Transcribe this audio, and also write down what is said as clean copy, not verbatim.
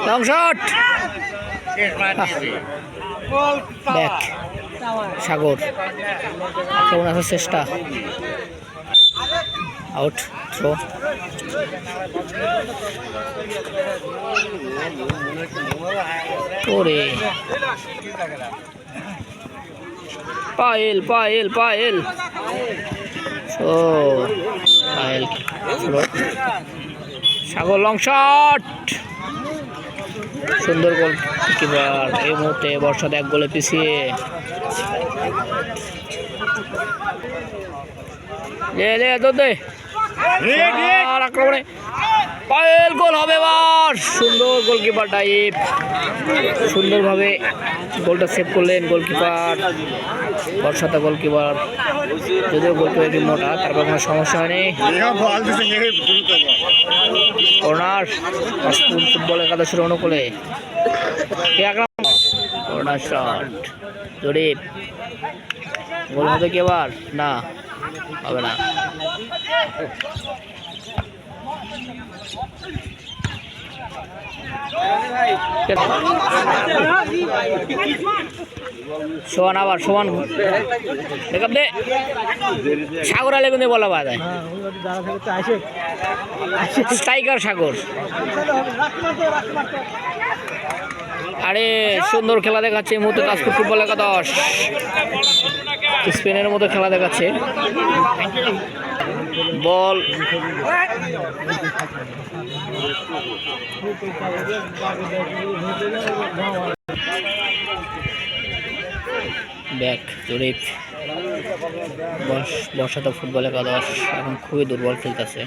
long shot back সাগর কেমন আসার চেষ্টা আউট থ্রো ওরে পায়েল ও পায়েল সাগর লং শট সুন্দর গোল কিপার এই মুহূর্তে বর্ষাদ এক গোলে পিছিয়ে আক্রমণে পায়েল গোল হবে এবার সুন্দর গোলকিপার টাইপ সুন্দরভাবে গোলটা সেভ করলেন গোলকিপার বর্ষাতে গোলকিপার যদিও গোলকিপার একটু মোটা তারপর কোনো সমস্যা হয়নি কর্নার ফুটবল একাদশের অনুকূলে কর্নার শট জরিপ গোল হবে কি এবার না হবে না সোহান আবার সোহান দে সাগর আলে কিন্তু বলা বাদ স্ট্রাইকার সাগর আরে সুন্দর খেলা দেখাচ্ছে এই মুহূর্তে তাজপুর ফুটবল একাদশ স্পেনের মতো খেলা দেখাচ্ছে বল ব্যাক জরিপ বর্ষাতে ফুটবল একাদশ এখন খুবই দুর্বল খেলতেছে